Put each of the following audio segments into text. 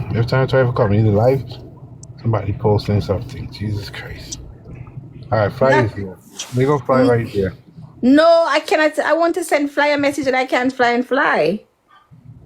Every time I try to come in the live, somebody posting something. Jesus Christ. Alright, fly is here. We go fly right there. No, I cannot. I want to send fly a message and I can't fly and fly.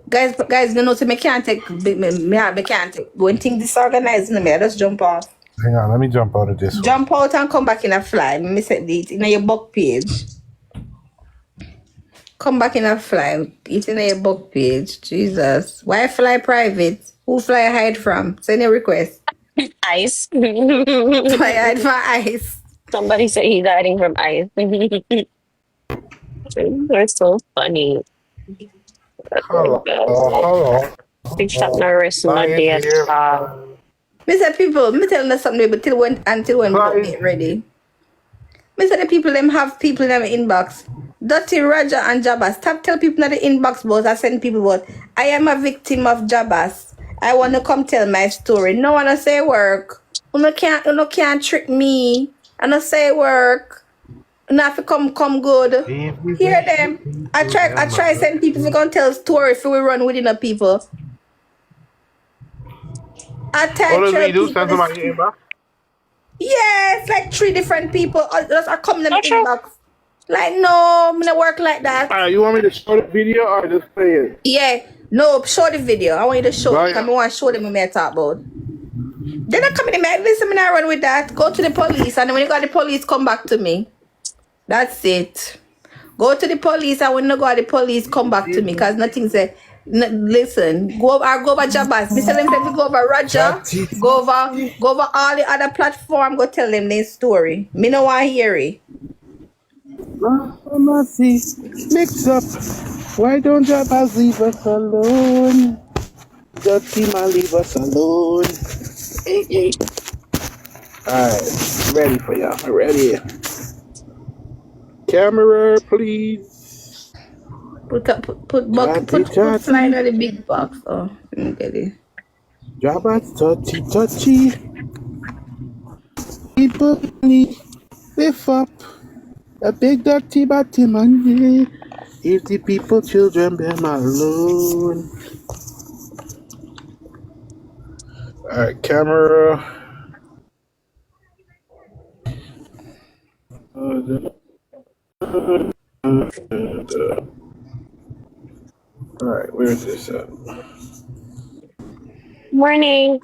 Guys, you know, so me can't take, me can't take. When things disorganized, me I just jump off. Hang on, let me jump out of this Jump out and come back in a fly. Me set it in your book page. Come back in a fly. It's in your book page. Jesus. Why fly private? Who fly hide from? Send a request. Ice. Fly hide from ice. Somebody said he's hiding from ice. They're so funny. Hello. Fix up my wrist, my dear. Me say people, me tell them something, but until when we get ready. Me say the people them have people in their inbox. Dirty Roger and Jabba. Stop tell people in the inbox about I send people about I am a victim of Jabba's. I want to come tell my story. No one say work. You can't trick me. I don't say work. You have to come good. Hear them. I try send people to go and tell a story if we run within the people. What does he do? Send somebody inbox? Yes, like 3 different people are coming in the inbox. Like, no, I'm gonna work like that. You want me to show the video or just play it? Yeah, no, show the video. I want you to show it. I want to show them what I talk about. They're not coming in, man. Listen, I'm not run with that. Go to the police, and when you got the police, come back to me. That's it. Go to the police, and when you got the police, come back to me, because nothing said. Listen, go over Jabba's. Me tell them to go over Roger, go over all the other platform. Go tell them their story. Me no want to hear it. Mix up. Why don't Jabba's leave us alone? Dirty man, leave us alone. Hey. Alright, ready for y'all. Ready. Camera, please. Put fly in the big box. Oh, let me get it. Jabba's touchy. People need lift up. A big dirty batty man. If the people, children, them alone. Alright, camera. Alright, where is this at? Morning.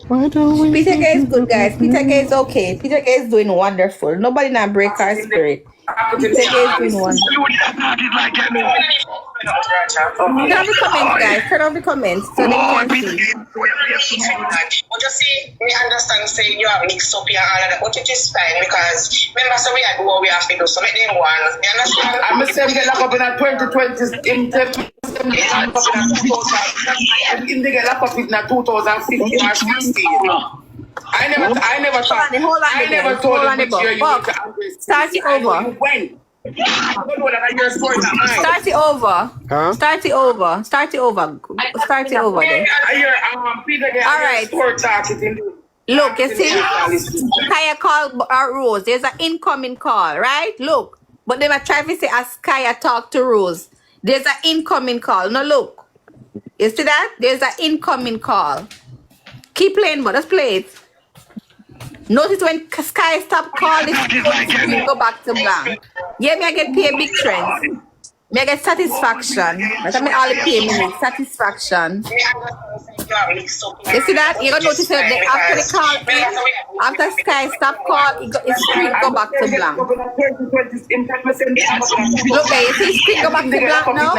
Why don't we? Peter Gay is good, guys. Peter Gay is okay. Peter Gay is doing wonderful. Nobody not break our spirit. Peter Gay is doing wonderful. Turn off the comments, guys. Turn off the comments so they can see. But you see, we understand saying you have mixed up here and all of that, but it is fine because remember, so we had what we have to do, so make them one. You understand? I'm saying get locked up in a 2020 in they get locked up in a 2015 or 16. I never thought. I never told you you need to start it over. When? Start it over. Huh? Start it over. Start it over. Start it over then. All right. Look, you see? Kaya call Rose. There's an incoming call, right? Look. But they were trying to say as Kaya talk to Rose. There's an incoming call. No, look. You see that? There's an incoming call. Keep playing, but let's play it. Notice when Sky stop calling, go back to blank. Yeah, me I get paid big trends. Me I get satisfaction. But I mean all the pay me satisfaction. You see that? You gonna notice that after the call, after Sky stop call, his screen go back to blank. Look there, you see screen go back to blank now?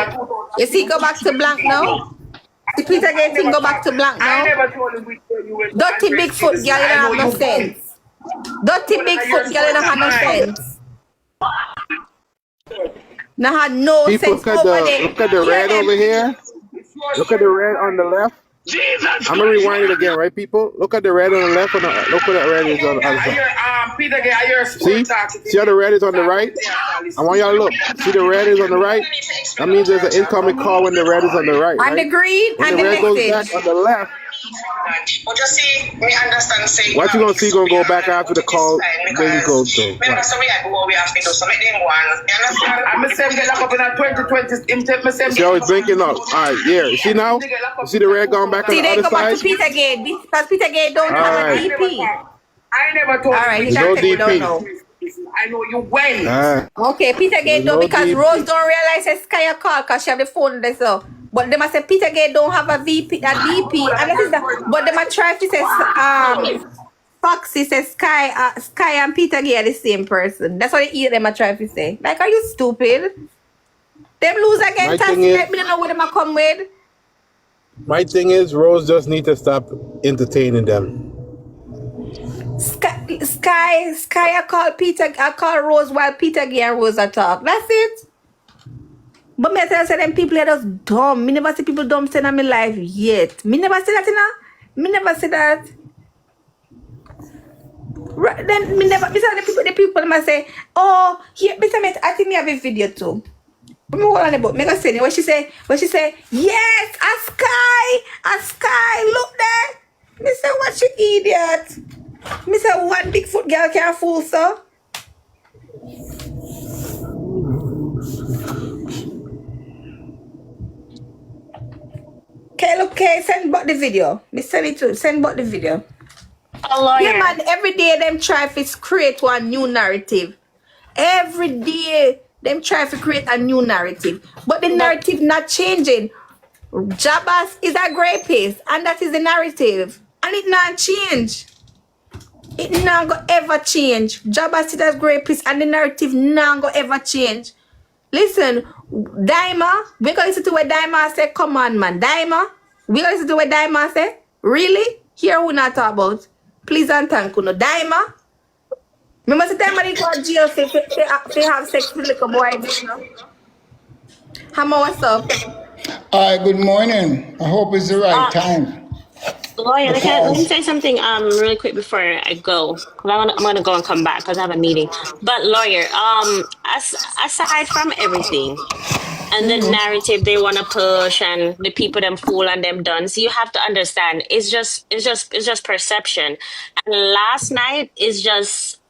You see go back to blank now? The Peter Gay thing go back to blank now. Dirty Bigfoot girl, you don't have no sense. Dirty Bigfoot girl, you don't have no sense. No had no People, sense over there. look at the red over here. Look at the red on the left. I'm gonna rewind it again, right, people? Look at the red on the left, and look where that red is on the other side. See how the red is on the right? I want y'all to look. See the red is on the right? That means there's an incoming call when the red is on the right. And the green when and the the red goes message. back on the left, But you see, me understand saying what you gonna see gonna go back after the call when you go to? Remember, so we had what we have to do, so make them go on. You understand? I'm saying get locked up in a 2020. Him take me same. See how it's blinking up. All right, yeah. You see now? You see the red going back on See, the they other go back to side? Peter Gate because Peter Gate don't have a DP. I never told All right, you. you No can't say you don't DP. know. I know you well. Okay, Peter Gate don't no because DP. Rose don't realize that Sky a call because she have the phone there so. But they must say Peter Gate don't have a VP, a DP, and that is that. But they must try to say Foxy says Sky and Peter Gate are the same person. That's what they hear them a try to say. Like, are you stupid? Them lose against us. Let me know what them a come with. My thing is, Rose just need to stop entertaining them. Sky, I call Peter, I call Rose while Peter Gay and Rose are talk. That's it. But me tell you, them people are just dumb. Me never see people dumb saying in my life yet. Me never see that, you know? Me never see that. Right, then me never, me say the people must say, oh, here, I think me have a video too. Me hold on about, me go say, when she say, yes, a sky, look there. Me say, what you idiot? Me say, one Bigfoot girl can't fool, so. Okay, look, okay, send back the video. Me send it to, send back the video. A lawyer. Yeah, man, every day them try to create one new narrative. Every day them try to create a new narrative. But the narrative not changing. Jabas is a rapist, and that is the narrative. And it not change. It not go ever change. Jabas is a rapist, and the narrative not go ever change. Listen, Daima, we gonna listen to what Daima say. Come on, man. Daima, we gonna listen to what Daima say. Really? Here we not talk about. Please and thank you. No, Daima. Remember the time I go to jail if have sex with little boy. Hammer, what's up? Hi, good morning. I hope it's the right time. Lawyer, let me say something really quick before I go, because I'm gonna go and come back because I have a meeting. But lawyer, aside from everything and the narrative they want to push and the people them fool and them done, so you have to understand it's just perception. And last night is just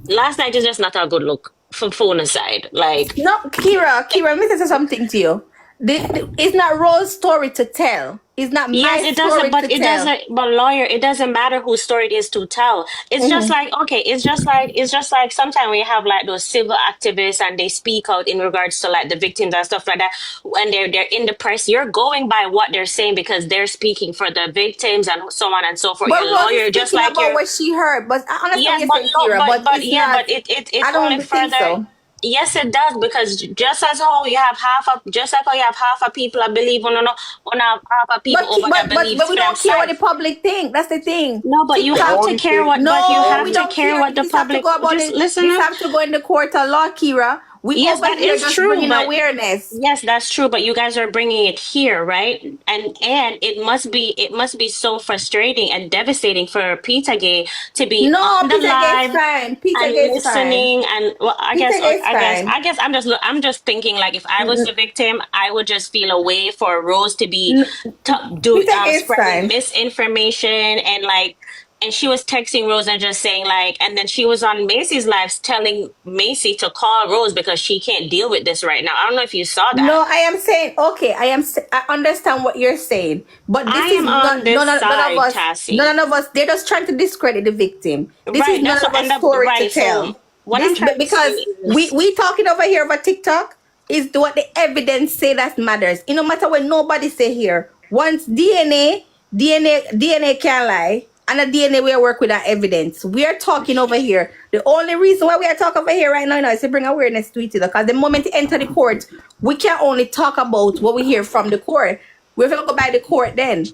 last night is just not a good look from phone aside. Like, no, Kira, let me say something to you. It's not Rose's story to tell. It's not my it story doesn't, but to it tell. doesn't. But lawyer, it doesn't matter whose story it is to tell. It's just like, okay, it's just like sometimes we have like those civil activists and they speak out in regards to like the victims and stuff like that. When they're in the press, you're going by what they're saying because they're speaking for the victims and so on and so forth. But your lawyer, just like about what she heard, but I understand but it's I don't only think further. so. Yes, it does, because just as how you have half of people I believe on half of people over there believe. But we don't care what the public think. That's the thing. No, but you have to care what. No, but you have we to don't care what the public. Just listen. This have to go in the court of law, Kira. Yes, that is true. Bringing awareness. Yes, that's true. But you guys are bringing it here, right? And it must be so frustrating and devastating for Pizzagate to be on the live and listening. And well, I guess I'm just thinking like if I was the victim, I would just feel a way for Rose to be spreading misinformation and like. And she was texting Rose and just saying like, and then she was on Macy's lives telling Macy to call Rose because she can't deal with this right now. I don't know if you saw that. No, I am saying, okay, I understand what you're saying. But this is none of us, they're just trying to discredit the victim. This is none of us story to tell. Because we talking over here about TikTok is what the evidence say that matters. It no matter what nobody say here. Once DNA can't lie. And the DNA we work with that evidence. We are talking over here. The only reason why we are talking over here right now is to bring awareness to it. Because the moment you enter the court, we can only talk about what we hear from the court. We're going to go by the court then.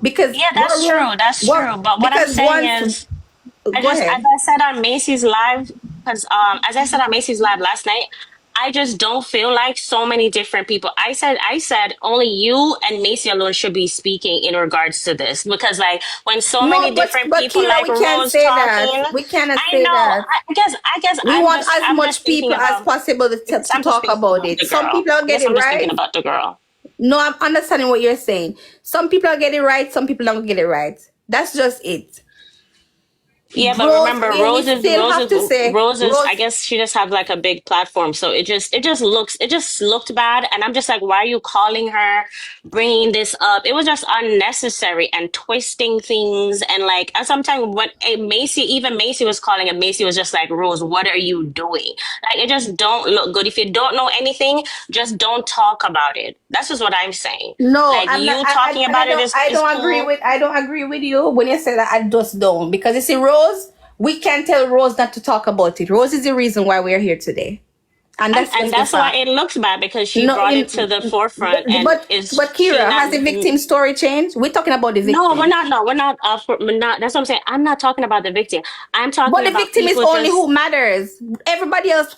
Because that's true. But what I'm saying is, as I said on Macy's live, because as I said on Macy's live last night, I just don't feel like so many different people. I said only you and Macy alone should be speaking in regards to this, because like when many different people Kira, like Rose talking, we cannot say that. I guess we want as much people as possible to talk about it. Some people are getting I'm just right. thinking about the girl. No, I'm understanding what you're saying. Some people are getting it right, some people don't get it right. That's just it. Yeah, but Rose, remember, we still have to say Roses. I Rose. guess she just have like a big platform, so it just looked bad, and I'm just like, why are you calling her, bringing this up? It was just unnecessary and twisting things, and like, and sometimes when even Macy was calling, and Macy was just like, Rose, what are you doing? Like, it just don't look good. If you don't know anything, just don't talk about it. That's just what I'm saying. No, Like, I'm not. you talking about it I is don't agree cool. with. I don't agree with you when you say that. I just don't, because you see, Rose. We can't tell Rose not to talk about it. Rose is the reason why we are here today, and that's And just the that's why fact. it looks bad, because she No, brought it to the forefront, and is but she Kira, not? has the victim story changed? We're talking about the No, we're victim. not. No, we're not. We're not. That's what I'm saying. I'm not talking about the victim. I'm But talking the about victim is people only just. who matters. Everybody else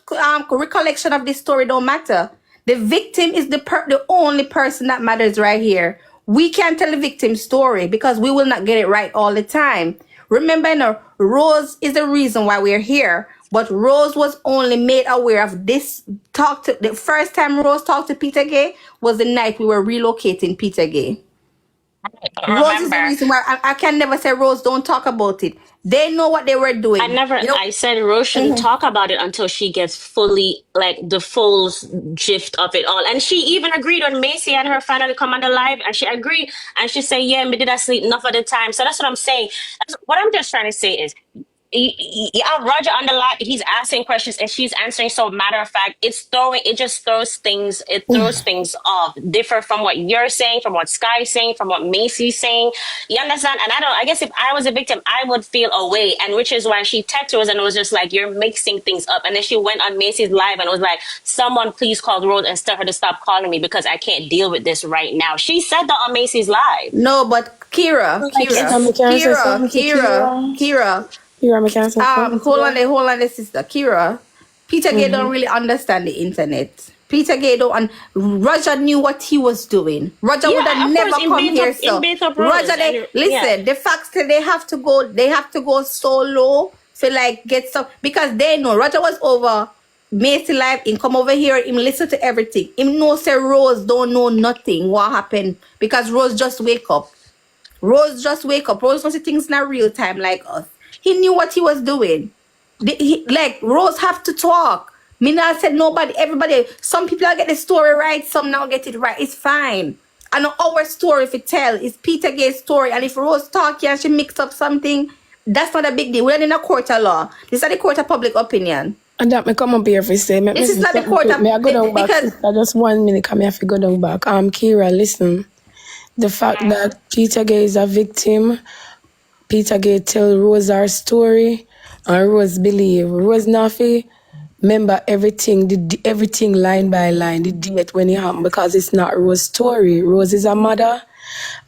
recollection of this story don't matter. The victim is the only person that matters right here. We can't tell the victim's story because we will not get it right all the time. Remember, Rose is the reason why we're here. But Rose was only made aware of this. The first time Rose talked to Peter Gay was the night we were relocating Peter Gay. Rose is the Remember, reason why I can never say Rose don't talk about it. They know what they were doing. I said Rose shouldn't talk about it until she gets fully, like, the full gist of it all. And she even agreed when Macy and her finally come on the live, and she agreed, and she said, yeah, me did I sleep enough of the time. So that's what I'm saying. What I'm just trying to say is, yeah, Roger on the live, he's asking questions and she's answering so matter of fact. It just throws things, off, different from what you're saying, from what Sky's saying, from what Macy's saying. You understand? And I guess if I was a victim, I would feel away, and which is why she texted us and was just like, you're mixing things up. And then she went on Macy's live and was like, someone please call Rose and tell her to stop calling me because I can't deal with this right now. She said that on Macy's live. No, but Kira, hold on, sister. Kira, Peter Gay don't really understand the internet. Peter Gay don't. Roger knew what he was doing. Roger would have never come here. So Roger, listen. The facts that they have to go so low to like get stuff because they know Roger was over Macy live. Him come over here. Him listen to everything. Him know say Rose don't know nothing what happened because Rose just wake up. Rose don't see things in real time like us. He knew what he was doing. Rose have to talk. Me not said nobody, everybody. Some people get the story right, some now get it right. It's fine. I know our story if it tell. It's Peter Gay's story. And if Rose talk and she mix up something, that's not a big deal. We're not in a court of law. This is the court of public opinion. And that may come up here for say. This is not the court of... May I go down back, sister? Just 1 minute, come here if you go down back. Kira, listen. The fact that Peter Gay is a victim, Peter Gay tell Rose our story, and Rose believe. Rose Nafi remember everything, everything line by line, the date when it happened, because it's not Rose's story. Rose is a mother,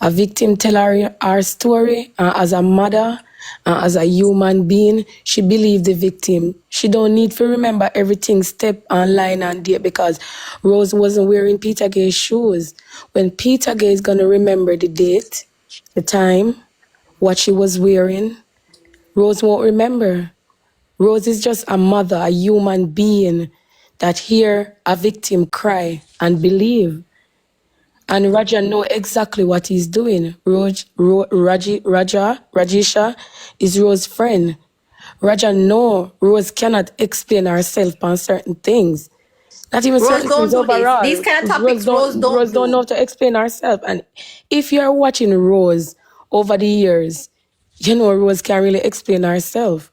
a victim tell her our story, and as a mother, as a human being, she believe the victim. She don't need to remember everything step and line and date because Rose wasn't wearing Peter Gay's shoes. When Peter Gay is going to remember the date, the time, what she was wearing, Rose won't remember. Rose is just a mother, a human being that hear a victim cry and believe. And Raja know exactly what he's doing. Rajisha is Rose's friend. Raja know Rose cannot explain herself on certain things. Not even Rose certain things overall. These kind of topics Rose don't know how to explain herself. And if you're watching Rose over the years, you know Rose can't really explain herself.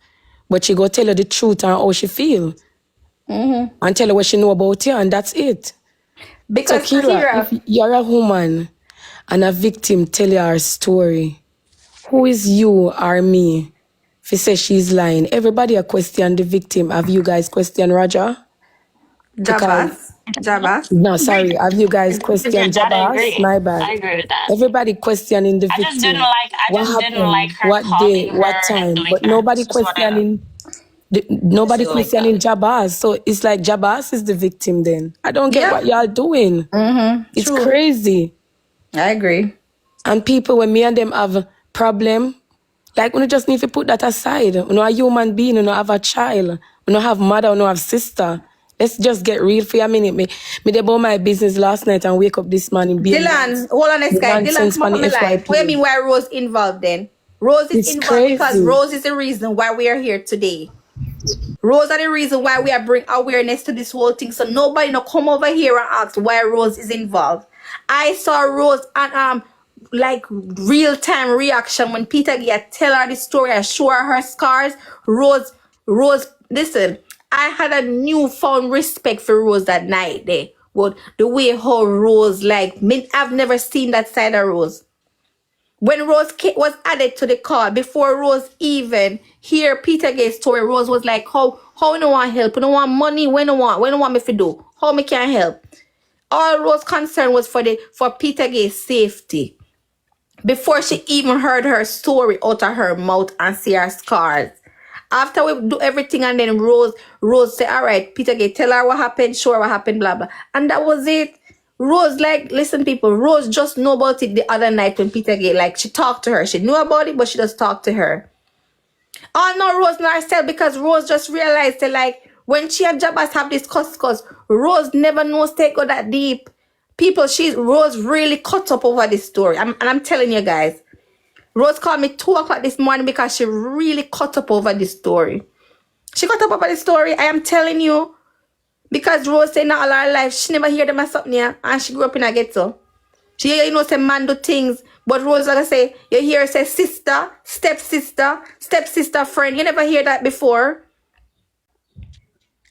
But she go tell her the truth and how she feel. Mm-hmm. And tell her what she know about you, and that's it. Because so Kira, if you're a woman and a victim tell you her story, who is you or me? If you say she's lying, everybody a question the victim. Have you guys questioned Raja? Jabas? No, sorry. Have you guys questioned Jabas? My bad. I agree with that. Everybody questioning the victim. I just didn't like her what day, what time, but nobody questioning. Nobody questioning Jabaz, so it's like Jabaz is the victim. Then I don't get what y'all doing. Mm-hmm. It's crazy. I agree. And people, when me and them have problem, like we just need to put that aside. We know a human being, we know have a child, we know have mother, we know have sister. Let's just get real for a minute. Me did about my business last night and wake up this morning. Dylan, hold on a second. Dylan, come on my life. What do you mean why Rose involved then? Rose is involved crazy. Because Rose is the reason why we are here today. Rose are the reason why we are bring awareness to this whole thing. So nobody no come over here and ask why Rose is involved. I saw Rose and like real-time reaction when Peter Gay tell her the story and show her scars. Rose, listen, I had a newfound respect for Rose that night there. But the way how Rose, like, I've never seen that side of Rose. When Rose was added to the call, before Rose even hear Peter Gay's story, Rose was like, how we don't want help? We don't want money. We don't want me to do? How me can help? All Rose's concern was for Peter Gay's safety. Before she even heard her story out of her mouth and see her scars. After we do everything and then Rose said, all right, Peter Gay, tell her what happened, show her what happened, blah, blah. And that was it. Rose, like, listen, people, Rose just knew about it the other night when Peter Gay, like, she talked to her. She knew about it, but she just talked to her. Oh, no, Rose not herself, because Rose just realized that, like, when she and Jabas have this cuss, Rose never knows they go that deep. People, Rose really cut up over this story. And I'm telling you guys, Rose called me 2 o'clock this morning because she really cut up over this story. She cut up over the story, I am telling you. Because Rose said not all her life, she never hear them as something here, and she grew up in a ghetto. She hear, say man do things, but Rose, like I say, you hear her say sister, stepsister, friend. You never hear that before.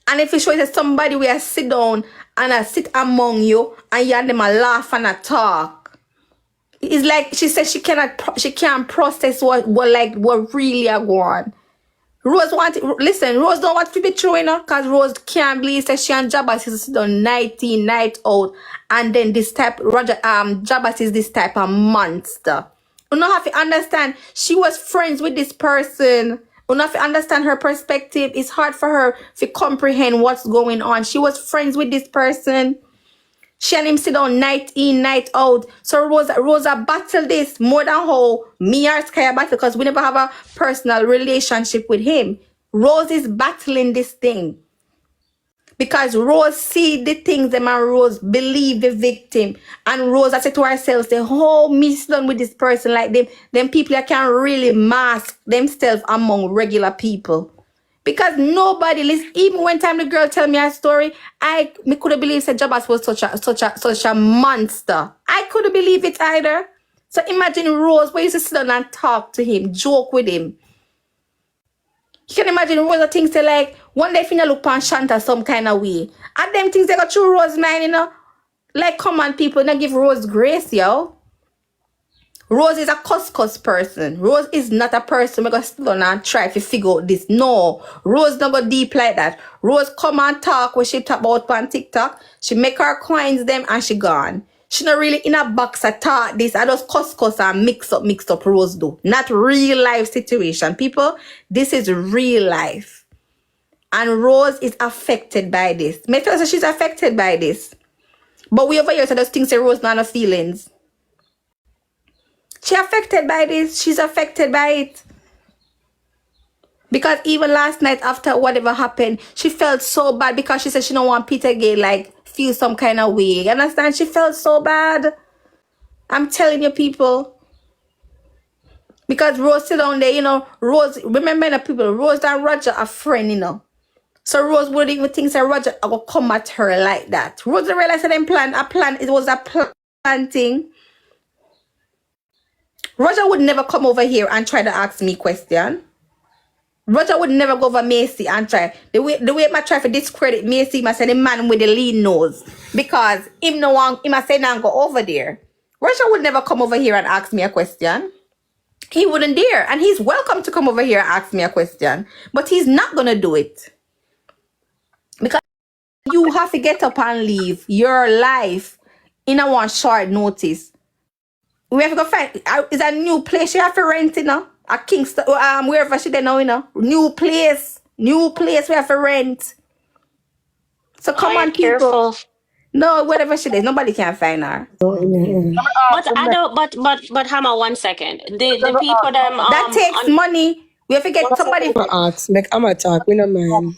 And if you show it to somebody where I sit down and I sit among you, and you and them a laugh and a talk. It's like she said she can't process what really are going on. Rose Rose don't want to be true, you know, because Rose can't believe that she and Jabas is done 19 night out, and then this type Jabas is this type of monster. You don't have to understand, she was friends with this person. You don't have to understand her perspective. It's hard for her to comprehend what's going on. She was friends with this person. She and him sit down night in, night out. So Rosa battle this more than how me or Sky battle, because we never have a personal relationship with him. Rose is battling this thing. Because Rose see the things them and Rose believe the victim. And Rose, I said to herself, say, oh, me sit down with this person like them people that can really mask themselves among regular people. Because nobody listen. Even one time the girl tell me her story, me couldn't believe that Jabas was such a monster. I couldn't believe it either. So imagine Rose, where you used to sit down and talk to him, joke with him. You can imagine Rose things say like, one day finna look on Shanta some kind of way. And them things they got through Rose mind, you know. Like, come on, people, not give Rose grace, yo. Rose is a cuss person. Rose is not a person we're going to sit down and try to figure out this. No. Rose don't go deep like that. Rose come and talk when she talk about on TikTok. She make her coins them and she gone. She not really in a box at talk this. I just cuss and mix up Rose do. Not real life situation. People, this is real life. And Rose is affected by this. Me tell her she's affected by this. But we over here so those things say Rose not no feelings. She affected by this. She's affected by it. Because even last night after whatever happened, she felt so bad because she said she don't want Peter Gay like feel some kind of way. You understand? She felt so bad. I'm telling you, people. Because Rose sit down there, you know, Rose, remember the people, Rose and Roger are friends, you know. So Rose wouldn't even think that Roger would come at her like that. Rose realized that it was a plan thing. Roger would never come over here and try to ask me question. Roger would never go over Macy and try. The way I try to discredit Macy, I say the man with the lean nose. Because him no one, him I say now go over there. Roger would never come over here and ask me a question. He wouldn't dare. And he's welcome to come over here and ask me a question. But he's not going to do it. Because you have to get up and leave your life in a one short notice. We have to go find, it's a new place you have to rent, you know. A Kingston, wherever she there now, you know. New place we have to rent. So come on, people. Careful. No, whatever she is, nobody can find her. But I don't. But Hammer, 1 second. The people them that takes money. We have to get somebody. I'm a talk. We don't mind.